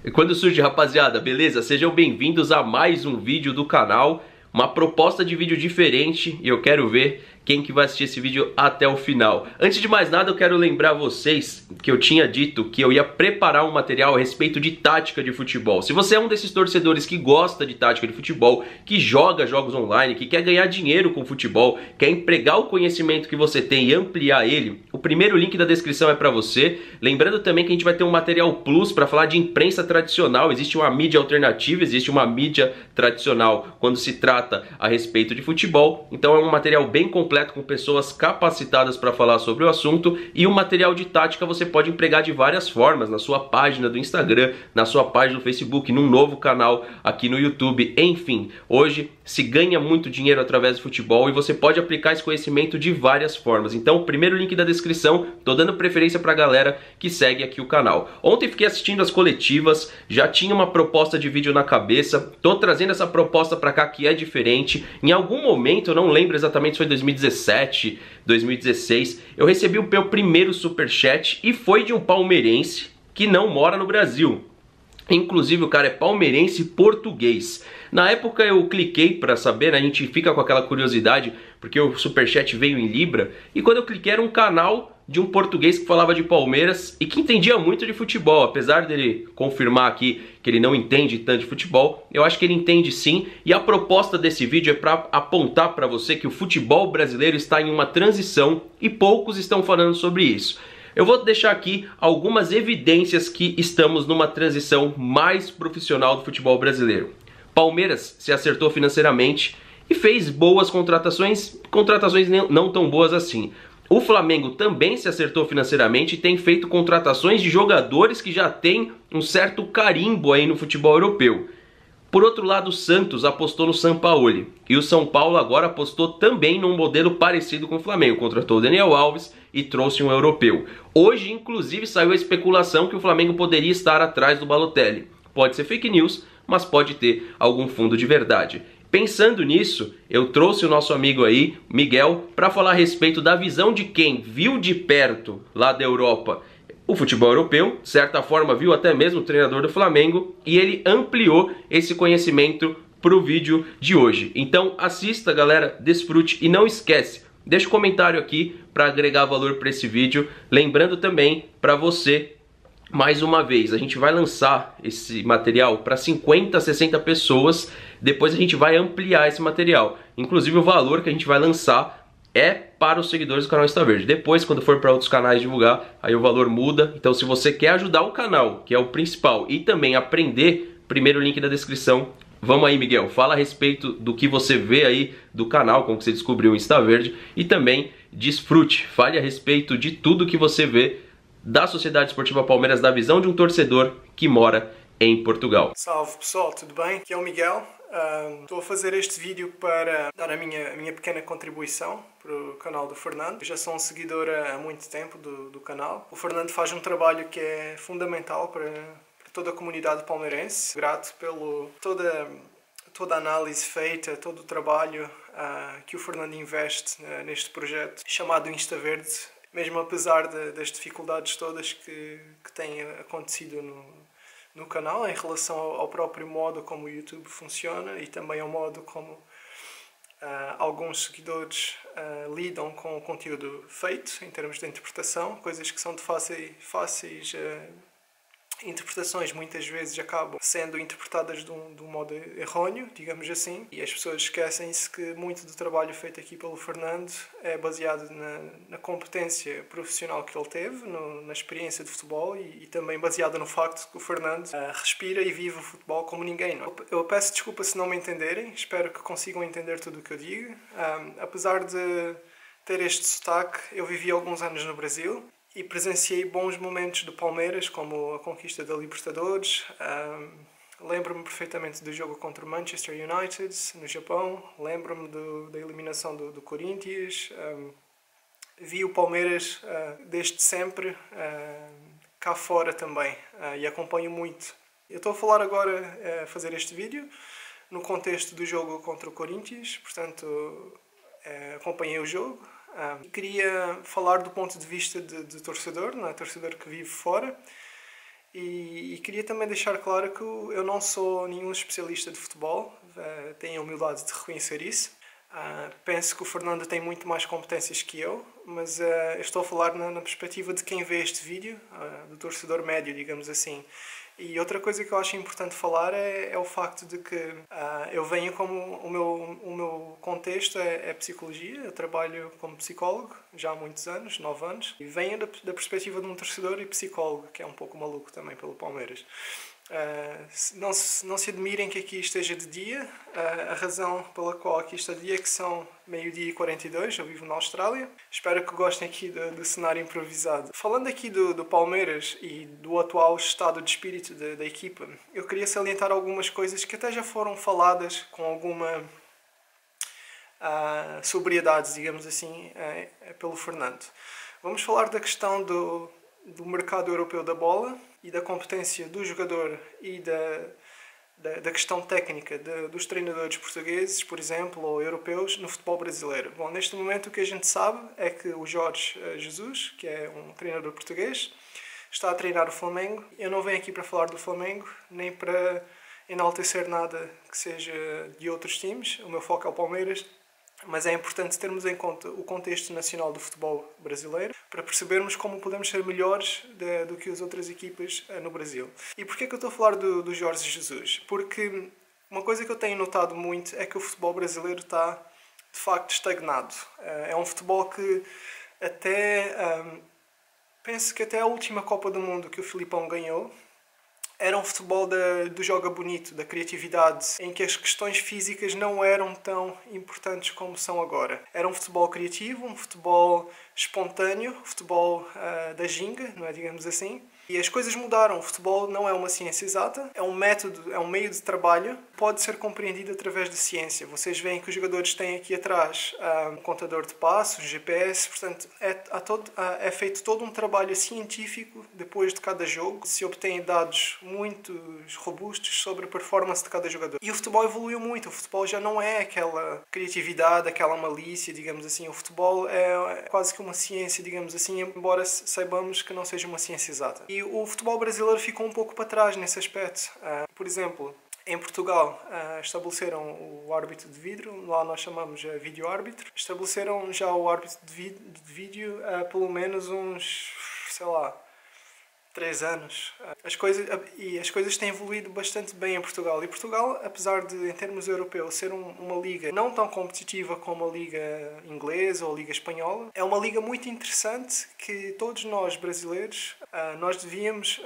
E quando surge, rapaziada, beleza? Sejam bem-vindos a mais um vídeo do canal. Uma proposta de vídeo diferente e eu quero ver quem que vai assistir esse vídeo até o final. Antes de mais nada, eu quero lembrar vocês que eu tinha dito que eu ia preparar um material a respeito de tática de futebol. Se você é um desses torcedores que gosta de tática de futebol, que joga jogos online, que quer ganhar dinheiro com futebol, quer empregar o conhecimento que você tem e ampliar ele, o primeiro link da descrição é para você. Lembrando também que a gente vai ter um material plus para falar de imprensa tradicional. Existe uma mídia alternativa, existe uma mídia tradicional quando se trata a respeito de futebol. Então é um material bem completo, com pessoas capacitadas para falar sobre o assunto, e o material de tática você pode empregar de várias formas, na sua página do Instagram, na sua página do Facebook, num novo canal aqui no YouTube, enfim. Hoje se ganha muito dinheiro através do futebol e você pode aplicar esse conhecimento de várias formas. Então, o primeiro link da descrição, tô dando preferência pra galera que segue aqui o canal. Ontem fiquei assistindo as coletivas, já tinha uma proposta de vídeo na cabeça, tô trazendo essa proposta pra cá que é diferente. Em algum momento, eu não lembro exatamente se foi 2017, 2016, eu recebi o meu primeiro superchat e foi de um palmeirense que não mora no Brasil. Inclusive o cara é palmeirense português. Na época eu cliquei pra saber, né? A gente fica com aquela curiosidade porque o superchat veio em Libra, e quando eu cliquei era um canal de um português que falava de Palmeiras e que entendia muito de futebol. Apesar dele confirmar aqui que ele não entende tanto de futebol, eu acho que ele entende sim, e a proposta desse vídeo é para apontar para você que o futebol brasileiro está em uma transição e poucos estão falando sobre isso. Eu vou deixar aqui algumas evidências que estamos numa transição mais profissional do futebol brasileiro. Palmeiras se acertou financeiramente e fez boas contratações não tão boas assim. O Flamengo também se acertou financeiramente e tem feito contratações de jogadores que já têm um certo carimbo aí no futebol europeu. Por outro lado, o Santos apostou no Sampaoli, e o São Paulo agora apostou também num modelo parecido com o Flamengo. Contratou o Daniel Alves e trouxe um europeu. Hoje, inclusive, saiu a especulação que o Flamengo poderia estar atrás do Balotelli. Pode ser fake news, mas pode ter algum fundo de verdade. Pensando nisso, eu trouxe o nosso amigo aí, Miguel, para falar a respeito da visão de quem viu de perto lá da Europa o futebol europeu, de certa forma viu até mesmo o treinador do Flamengo, e ele ampliou esse conhecimento para o vídeo de hoje. Então assista, galera, desfrute e não esquece, deixa um comentário aqui para agregar valor para esse vídeo. Lembrando também para você, mais uma vez, a gente vai lançar esse material para 50, 60 pessoas, depois a gente vai ampliar esse material. Inclusive o valor que a gente vai lançar é para os seguidores do canal Insta Verde. Depois, quando for para outros canais divulgar, aí o valor muda. Então, se você quer ajudar o canal, que é o principal, e também aprender, primeiro link da descrição. Vamos aí, Miguel, fala a respeito do que você vê aí do canal, como que você descobriu o Insta Verde, e também desfrute, fale a respeito de tudo que você vê da Sociedade Esportiva Palmeiras, da visão de um torcedor que mora em Portugal. Salve pessoal, tudo bem? Aqui é o Miguel. Estou a fazer este vídeo para dar a minha pequena contribuição para o canal do Fernando. Eu já sou um seguidor há muito tempo do canal. O Fernando faz um trabalho que é fundamental para toda a comunidade palmeirense. Grato pelo toda a análise feita, todo o trabalho que o Fernando investe neste projeto chamado Insta Verde, mesmo apesar das dificuldades todas que têm acontecido no canal em relação ao próprio modo como o YouTube funciona e também ao modo como alguns seguidores lidam com o conteúdo feito em termos de interpretação, coisas que são de fáceis interpretações muitas vezes acabam sendo interpretadas de um modo errôneo, digamos assim, e as pessoas esquecem-se que muito do trabalho feito aqui pelo Fernando é baseado na competência profissional que ele teve, na experiência de futebol e também baseado no facto que o Fernando respira e vive o futebol como ninguém. Não? Eu peço desculpa se não me entenderem, espero que consigam entender tudo o que eu digo. Apesar de ter este sotaque, eu vivi alguns anos no Brasil e presenciei bons momentos do Palmeiras, como a conquista da Libertadores. Lembro-me perfeitamente do jogo contra o Manchester United, no Japão. Lembro-me da eliminação do Corinthians. Vi o Palmeiras desde sempre, cá fora também, e acompanho muito. Eu estou a falar agora, a fazer este vídeo, no contexto do jogo contra o Corinthians, portanto, acompanhei o jogo. Queria falar do ponto de vista de torcedor, não é? Torcedor que vive fora, E queria também deixar claro que eu não sou nenhum especialista de futebol, tenho a humildade de reconhecer isso. Penso que o Fernando tem muito mais competências que eu, mas eu estou a falar na perspectiva de quem vê este vídeo, do torcedor médio, digamos assim. E outra coisa que eu acho importante falar é o facto de que eu venho como o meu contexto é psicologia, eu trabalho como psicólogo já há muitos anos, 9 anos, e venho da perspectiva de um torcedor e psicólogo, que é um pouco maluco também pelo Palmeiras. Não se admirem que aqui esteja de dia, a razão pela qual aqui está de dia é que são meio-dia e 42, eu vivo na Austrália. Espero que gostem aqui do cenário improvisado. Falando aqui do Palmeiras e do atual estado de espírito da equipa, eu queria salientar algumas coisas que até já foram faladas com alguma sobriedade, digamos assim, pelo Fernando. Vamos falar da questão do mercado europeu da bola e da competência do jogador e da questão técnica dos treinadores portugueses, por exemplo, ou europeus, no futebol brasileiro. Bom, neste momento o que a gente sabe é que o Jorge Jesus, que é um treinador português, está a treinar o Flamengo. Eu não venho aqui para falar do Flamengo, nem para enaltecer nada que seja de outros times. O meu foco é o Palmeiras. Mas é importante termos em conta o contexto nacional do futebol brasileiro para percebermos como podemos ser melhores do que as outras equipas no Brasil. E porquê que eu estou a falar do Jorge Jesus? Porque uma coisa que eu tenho notado muito é que o futebol brasileiro está, de facto, estagnado. É um futebol que penso que até a última Copa do Mundo que o Filipão ganhou, era um futebol do joga bonito, da criatividade, em que as questões físicas não eram tão importantes como são agora. Era um futebol criativo, um futebol espontâneo, futebol da ginga, não é, digamos assim. E as coisas mudaram. O futebol não é uma ciência exata, é um método, é um meio de trabalho, pode ser compreendido através de ciência. Vocês veem que os jogadores têm aqui atrás um contador de passos, um GPS, portanto é feito todo um trabalho científico depois de cada jogo. Se obtêm dados muito robustos sobre a performance de cada jogador. E o futebol evoluiu muito. O futebol já não é aquela criatividade, aquela malícia, digamos assim. O futebol é quase que uma ciência, digamos assim, embora saibamos que não seja uma ciência exata. E o futebol brasileiro ficou um pouco para trás nesse aspecto. Por exemplo, em Portugal estabeleceram o árbitro de vídeo, lá nós chamamos vídeo-árbitro. Estabeleceram já o árbitro de vídeo há pelo menos uns, 3 anos. As coisas têm evoluído bastante bem em Portugal. E Portugal, apesar de, em termos europeus, ser uma liga não tão competitiva como a liga inglesa ou a liga espanhola, é uma liga muito interessante que todos nós brasileiros, nós devíamos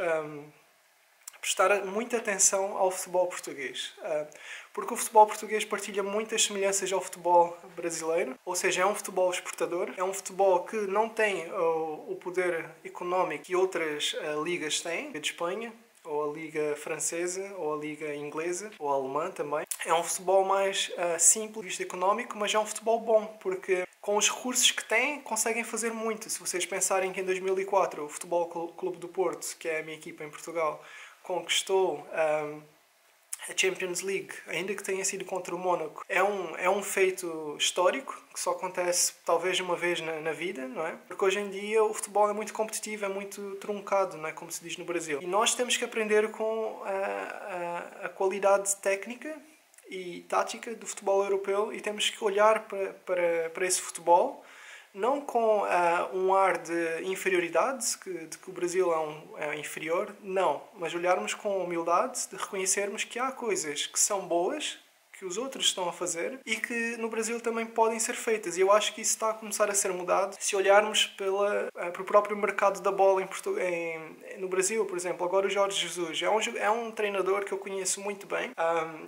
prestar muita atenção ao futebol português. Porque o futebol português partilha muitas semelhanças ao futebol brasileiro, ou seja, é um futebol exportador, é um futebol que não tem o poder económico que outras ligas têm, a de Espanha, ou a liga francesa, ou a liga inglesa, ou a alemã também. É um futebol mais simples, visto económico, mas é um futebol bom, porque com os recursos que têm, conseguem fazer muito. Se vocês pensarem que em 2004 o Futebol Clube do Porto, que é a minha equipa em Portugal, conquistou a Champions League, ainda que tenha sido contra o Mónaco, é um feito histórico, que só acontece talvez uma vez na vida, não é? Porque hoje em dia o futebol é muito competitivo, é muito truncado, não é? Como se diz no Brasil. E nós temos que aprender com a qualidade técnica e tática do futebol europeu e temos que olhar para esse futebol não com um ar de inferioridade, de que o Brasil é inferior, não, mas olharmos com humildade, de reconhecermos que há coisas que são boas, que os outros estão a fazer e que no Brasil também podem ser feitas. E eu acho que isso está a começar a ser mudado se olharmos para o próprio mercado da bola no Brasil, por exemplo. Agora o Jorge Jesus é um treinador que eu conheço muito bem.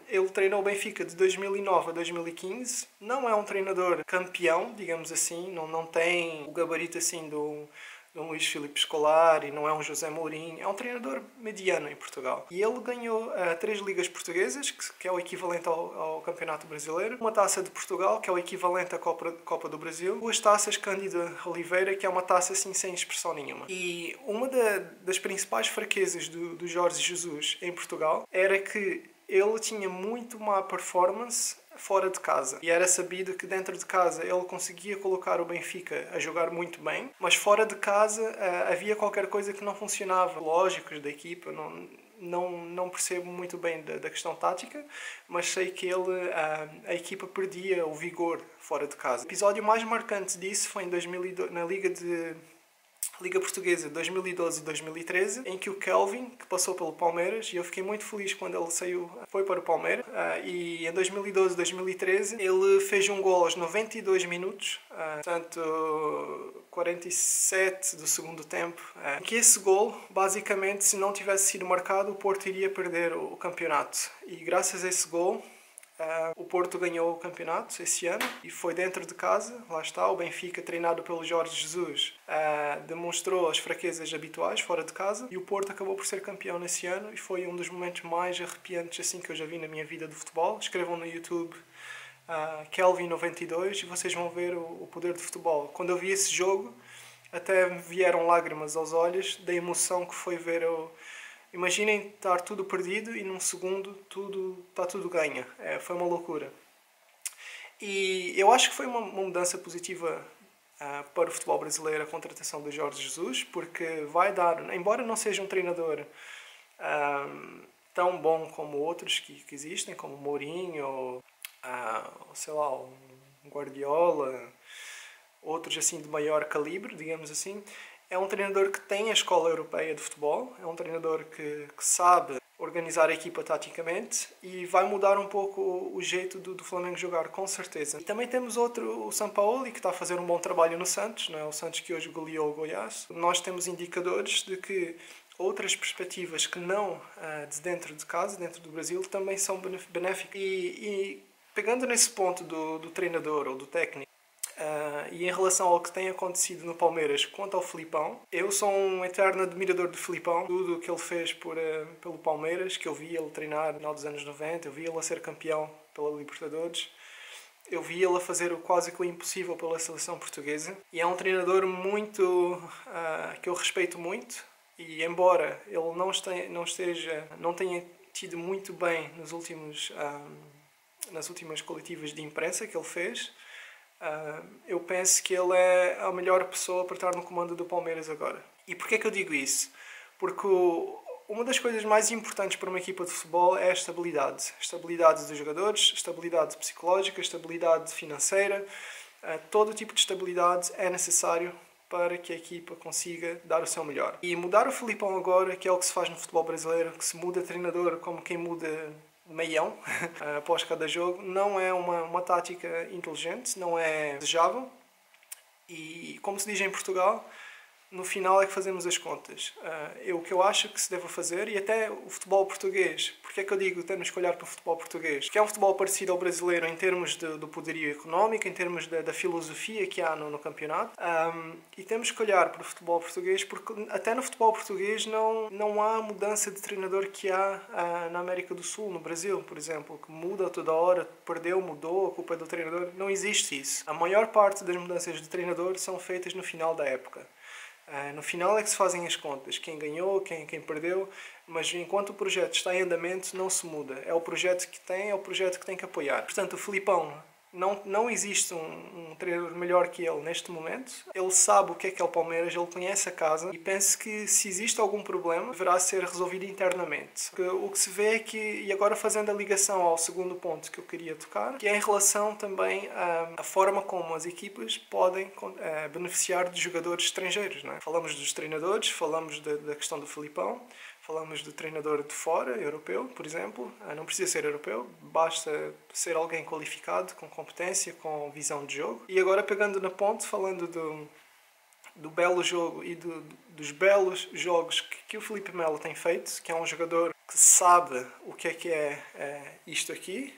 Ele treinou o Benfica de 2009 a 2015. Não é um treinador campeão, digamos assim. Não tem o gabarito assim do Luís Filipe Scolari, não é um José Mourinho, é um treinador mediano em Portugal. E ele ganhou 3 ligas portuguesas, que é o equivalente ao Campeonato Brasileiro, uma taça de Portugal, que é o equivalente à Copa do Brasil, 2 taças Cândido Oliveira, que é uma taça assim sem expressão nenhuma. E uma das principais fraquezas do Jorge Jesus em Portugal era que ele tinha muito má performance fora de casa. E era sabido que dentro de casa ele conseguia colocar o Benfica a jogar muito bem, mas fora de casa havia qualquer coisa que não funcionava. Lógicos da equipa, não percebo muito bem da questão tática, mas sei que a equipa perdia o vigor fora de casa. O episódio mais marcante disso foi em 2002, na Liga Portuguesa 2012 e 2013, em que o Kelvin, que passou pelo Palmeiras, e eu fiquei muito feliz quando ele foi para o Palmeiras, e em 2012 e 2013 ele fez um gol aos 92 minutos, portanto 47 do segundo tempo, que esse gol, basicamente, se não tivesse sido marcado, o Porto iria perder o campeonato. E graças a esse gol, o Porto ganhou o campeonato esse ano e foi dentro de casa. Lá está, o Benfica, treinado pelo Jorge Jesus, demonstrou as fraquezas habituais fora de casa e o Porto acabou por ser campeão nesse ano e foi um dos momentos mais arrepiantes assim que eu já vi na minha vida de futebol. Escrevam no YouTube Kelvin92 e vocês vão ver o poder de futebol. Quando eu vi esse jogo, até vieram lágrimas aos olhos da emoção que foi ver o... Imaginem estar tudo perdido e num segundo está tudo ganho. Foi uma loucura. E eu acho que foi uma mudança positiva para o futebol brasileiro a contratação do Jorge Jesus, porque vai dar, embora não seja um treinador tão bom como outros que existem, como Mourinho, ou sei lá, um Guardiola, outros assim de maior calibre, digamos assim, é um treinador que tem a escola europeia de futebol, é um treinador que sabe organizar a equipa taticamente e vai mudar um pouco o jeito do Flamengo jogar, com certeza. E também temos o Sampaoli, que está a fazer um bom trabalho no Santos, não é? O Santos que hoje goleou o Goiás. Nós temos indicadores de que outras perspectivas que não de dentro de casa, dentro do Brasil, também são benéficas. E pegando nesse ponto do treinador ou do técnico, e em relação ao que tem acontecido no Palmeiras quanto ao Filipão, eu sou um eterno admirador do Filipão. Tudo o que ele fez pelo Palmeiras, que eu vi ele treinar no final dos anos 90, eu vi ele a ser campeão pela Libertadores, eu vi ele a fazer quase que o impossível pela seleção portuguesa. E é um treinador muito que eu respeito muito. E embora ele não tenha tido muito bem nas últimas coletivas de imprensa que ele fez, eu penso que ele é a melhor pessoa para estar no comando do Palmeiras agora. E porquê que eu digo isso? Porque uma das coisas mais importantes para uma equipa de futebol é a estabilidade. Estabilidade dos jogadores, estabilidade psicológica, estabilidade financeira. Todo tipo de estabilidade é necessário para que a equipa consiga dar o seu melhor. E mudar o Filipão agora, que é o que se faz no futebol brasileiro, que se muda treinador como quem muda meião após cada jogo, não é uma tática inteligente, não é desejável. E como se diz em Portugal, no final é que fazemos as contas. O que eu acho que se deve fazer, e até o futebol português, porque é que eu digo temos que olhar para o futebol português? Que é um futebol parecido ao brasileiro em termos do poderio económico, em termos da filosofia que há no campeonato, e temos que olhar para o futebol português porque até no futebol português não há mudança de treinador que há na América do Sul, no Brasil, por exemplo, que muda toda hora, perdeu, mudou, a culpa é do treinador. Não existe isso. A maior parte das mudanças de treinador são feitas no final da época. No final é que se fazem as contas, quem ganhou, quem perdeu, mas enquanto o projeto está em andamento não se muda. É o projeto que tem, é o projeto que tem que apoiar. Portanto, o Filipão, não existe um treinador melhor que ele neste momento. Ele sabe o que é o Palmeiras, ele conhece a casa e penso que se existe algum problema deverá ser resolvido internamente. O que se vê é que, e agora fazendo a ligação ao segundo ponto que eu queria tocar, que é em relação também à forma como as equipas podem beneficiar de jogadores estrangeiros, não é? Falamos dos treinadores, falamos da questão do Filipão, falamos do treinador de fora, europeu, por exemplo. Não precisa ser europeu, basta ser alguém qualificado, com competência, com visão de jogo. E agora pegando na ponte, falando do belo jogo e dos belos jogos que o Filipe Melo tem feito, que é um jogador que sabe o que é isto aqui,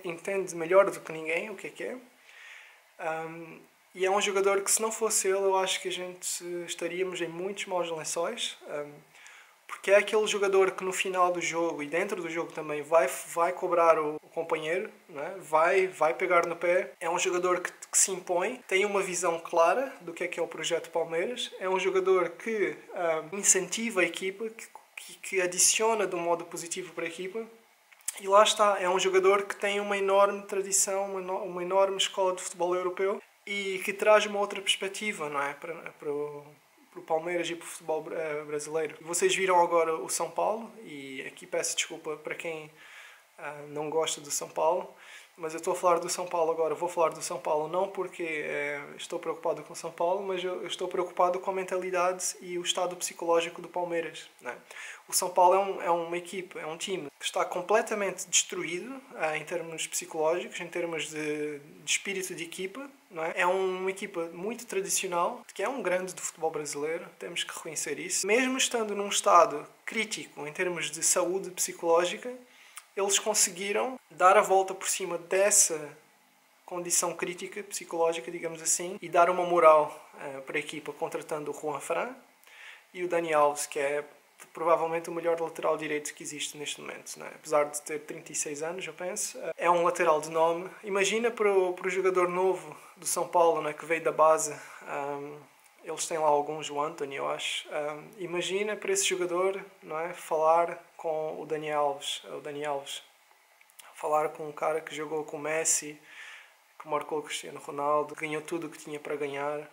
entende melhor do que ninguém o que é. E é um jogador que, se não fosse ele, eu acho que a gente estaríamos em muitos maus lençóis. Porque é aquele jogador que no final do jogo e dentro do jogo também vai cobrar o companheiro, né? vai pegar no pé. É um jogador que se impõe, tem uma visão clara do que é o projeto Palmeiras. É um jogador que incentiva a equipa, que adiciona de um modo positivo para a equipa. E lá está, é um jogador que tem uma enorme tradição, uma enorme escola de futebol europeu e que traz uma outra perspectiva, não é? Para o Palmeiras e para o futebol brasileiro. Vocês viram agora o São Paulo, e aqui peço desculpa para quem não gosta do São Paulo, mas eu estou a falar do São Paulo agora. Vou falar do São Paulo não porque estou preocupado com o São Paulo, mas eu estou preocupado com a mentalidade e o estado psicológico do Palmeiras, não é? O São Paulo é uma equipe, é um time que está completamente destruído em termos psicológicos, em termos de espírito de equipa, não é? É uma equipa muito tradicional, que é um grande do futebol brasileiro, temos que reconhecer isso. Mesmo estando num estado crítico em termos de saúde psicológica, eles conseguiram dar a volta por cima dessa condição crítica psicológica, digamos assim, e dar uma moral para a equipa, contratando o Juan Fran e o Dani Alves, que é provavelmente o melhor lateral direito que existe neste momento, não é? Apesar de ter 36 anos, eu penso. É um lateral de nome. Imagina para o jogador novo do São Paulo, não é? Que veio da base. Eles têm lá alguns, o Antony, eu acho. Imagina para esse jogador, não é? Falar com o Dani Alves. Falar com um cara que jogou com o Messi, que marcou o Cristiano Ronaldo, ganhou tudo o que tinha para ganhar.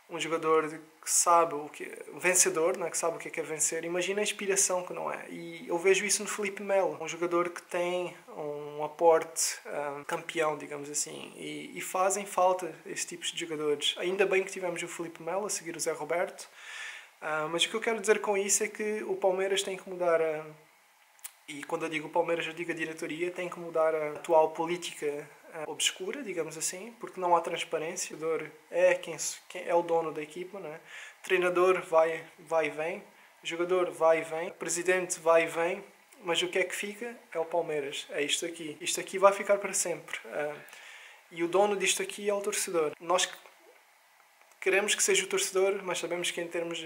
Um jogador que sabe o que vencedor, não é? Que sabe o que é vencer. Imagina a inspiração que não é. E eu vejo isso no Felipe Melo, um jogador que tem um aporte campeão, digamos assim, e fazem falta esses tipos de jogadores. Ainda bem que tivemos o Felipe Melo a seguir o Zé Roberto, mas o que eu quero dizer com isso é que o Palmeiras tem que mudar e quando eu digo Palmeiras, eu digo a diretoria, tem que mudar a atual política obscura, digamos assim, porque não há transparência. O jogador é quem é o dono da equipa, não é? Treinador vai e vem, jogador vai e vem, presidente vai e vem, mas o que é que fica? É o Palmeiras, é isto aqui. Isto aqui vai ficar para sempre. E o dono disto aqui é o torcedor. Nós queremos que seja o torcedor, mas sabemos que em termos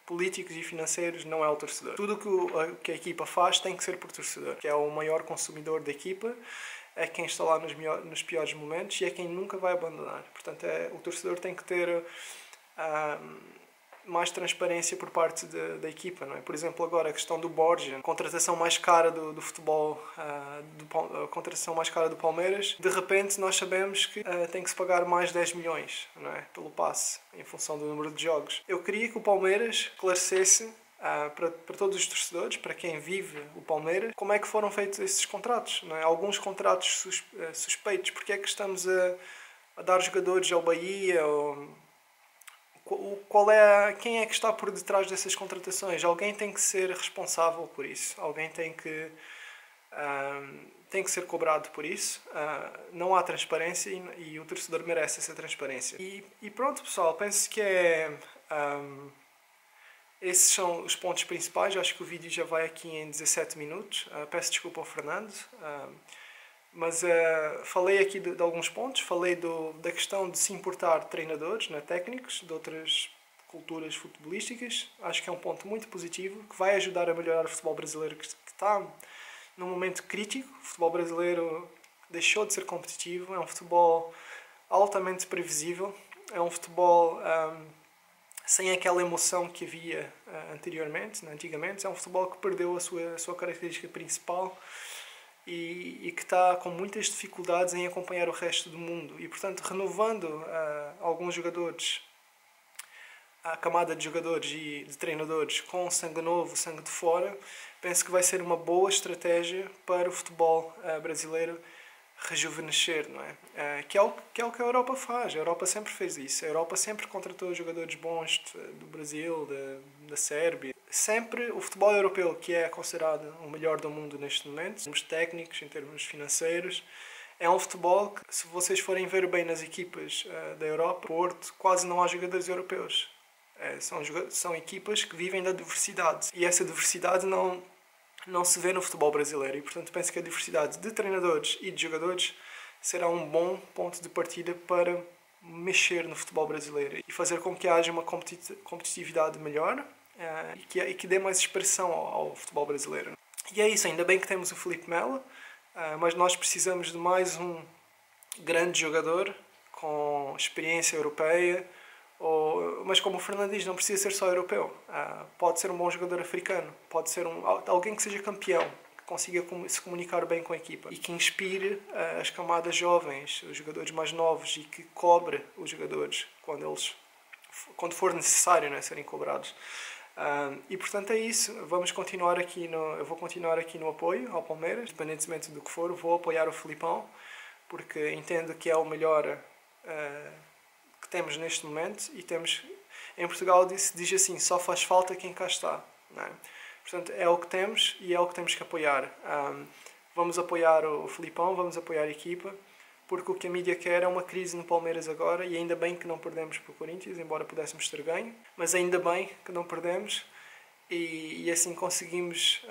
políticos e financeiros não é o torcedor. Tudo o que a equipa faz tem que ser por torcedor, que é o maior consumidor da equipa, é quem está lá nos piores momentos e é quem nunca vai abandonar. Portanto, o torcedor tem que ter mais transparência por parte da equipa, não é? Por exemplo, agora a questão do Borja, contratação mais cara do futebol, a contratação mais cara do Palmeiras, de repente nós sabemos que tem que se pagar mais 10 milhões, não é? Pelo passe, em função do número de jogos. Eu queria que o Palmeiras esclarecesse para todos os torcedores, para quem vive o Palmeiras, como é que foram feitos esses contratos, não é? Alguns contratos suspeitos, porque é que estamos a dar jogadores ao Bahia, quem é que está por detrás dessas contratações? Alguém tem que ser responsável por isso, alguém tem que ser cobrado por isso. Não há transparência e o torcedor merece essa transparência. E pronto, pessoal, penso que esses são os pontos principais. Eu acho que o vídeo já vai aqui em 17 minutos. Peço desculpa ao Fernando. Mas falei aqui de alguns pontos, falei da questão de se importar treinadores, né, técnicos de outras culturas futebolísticas. Acho que é um ponto muito positivo, que vai ajudar a melhorar o futebol brasileiro, que está num momento crítico. O futebol brasileiro deixou de ser competitivo, é um futebol altamente previsível, é um futebol sem aquela emoção que havia anteriormente, né, antigamente. É um futebol que perdeu a sua característica principal, e que está com muitas dificuldades em acompanhar o resto do mundo. E, portanto, renovando alguns jogadores, a camada de jogadores e de treinadores com sangue novo, sangue de fora, penso que vai ser uma boa estratégia para o futebol brasileiro rejuvenescer, não é? Que é o que a Europa faz. A Europa sempre fez isso. A Europa sempre contratou jogadores bons do Brasil, da Sérvia. Sempre o futebol europeu, que é considerado o melhor do mundo neste momento, em termos técnicos, em termos financeiros, é um futebol que, se vocês forem ver bem nas equipas da Europa, Porto, quase não há jogadores europeus. São equipas que vivem da diversidade. E essa diversidade não se vê no futebol brasileiro. E, portanto, penso que a diversidade de treinadores e de jogadores será um bom ponto de partida para mexer no futebol brasileiro e fazer com que haja uma competitividade melhor e que dê mais expressão ao futebol brasileiro. E é isso, ainda bem que temos o Felipe Melo, mas nós precisamos de mais um grande jogador com experiência europeia, mas como o Fernando diz, não precisa ser só europeu. Pode ser um bom jogador africano, pode ser alguém que seja campeão, consiga se comunicar bem com a equipa e que inspire as camadas jovens, os jogadores mais novos, e que cobre os jogadores quando for necessário, né, serem cobrados. E portanto é isso. Eu vou continuar aqui no apoio ao Palmeiras, independentemente do que for. Vou apoiar o Filipão, porque entendo que é o melhor que temos neste momento, e temos, em Portugal diz assim, só faz falta quem cá está, não é? Portanto é o que temos e é o que temos que apoiar. Vamos apoiar o Filipão, vamos apoiar a equipa, porque o que a mídia quer é uma crise no Palmeiras agora, e ainda bem que não perdemos para o Corinthians, embora pudéssemos ter ganho, mas ainda bem que não perdemos, e assim conseguimos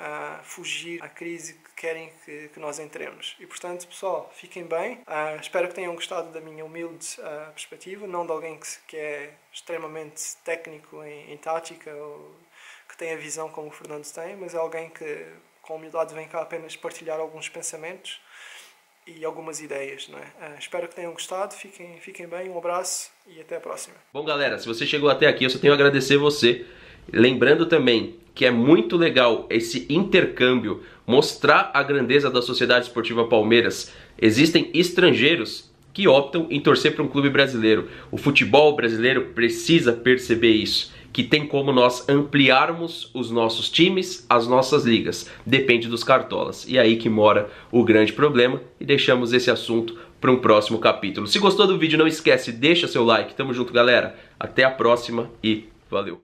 fugir à crise que querem que nós entremos. E portanto, pessoal, fiquem bem. Espero que tenham gostado da minha humilde perspectiva, não de alguém que é extremamente técnico em tática, ou que tem a visão como o Fernando tem, mas é alguém que com humildade vem cá apenas partilhar alguns pensamentos e algumas ideias, não é? Espero que tenham gostado, fiquem bem, um abraço e até a próxima. Bom, galera, se você chegou até aqui, eu só tenho a agradecer você. Lembrando também que é muito legal esse intercâmbio, mostrar a grandeza da Sociedade Esportiva Palmeiras. Existem estrangeiros que optam em torcer para um clube brasileiro. O futebol brasileiro precisa perceber isso, que tem como nós ampliarmos os nossos times, as nossas ligas. Depende dos cartolas. E é aí que mora o grande problema, e deixamos esse assunto para um próximo capítulo. Se gostou do vídeo, não esquece, deixa seu like. Tamo junto, galera. Até a próxima e valeu!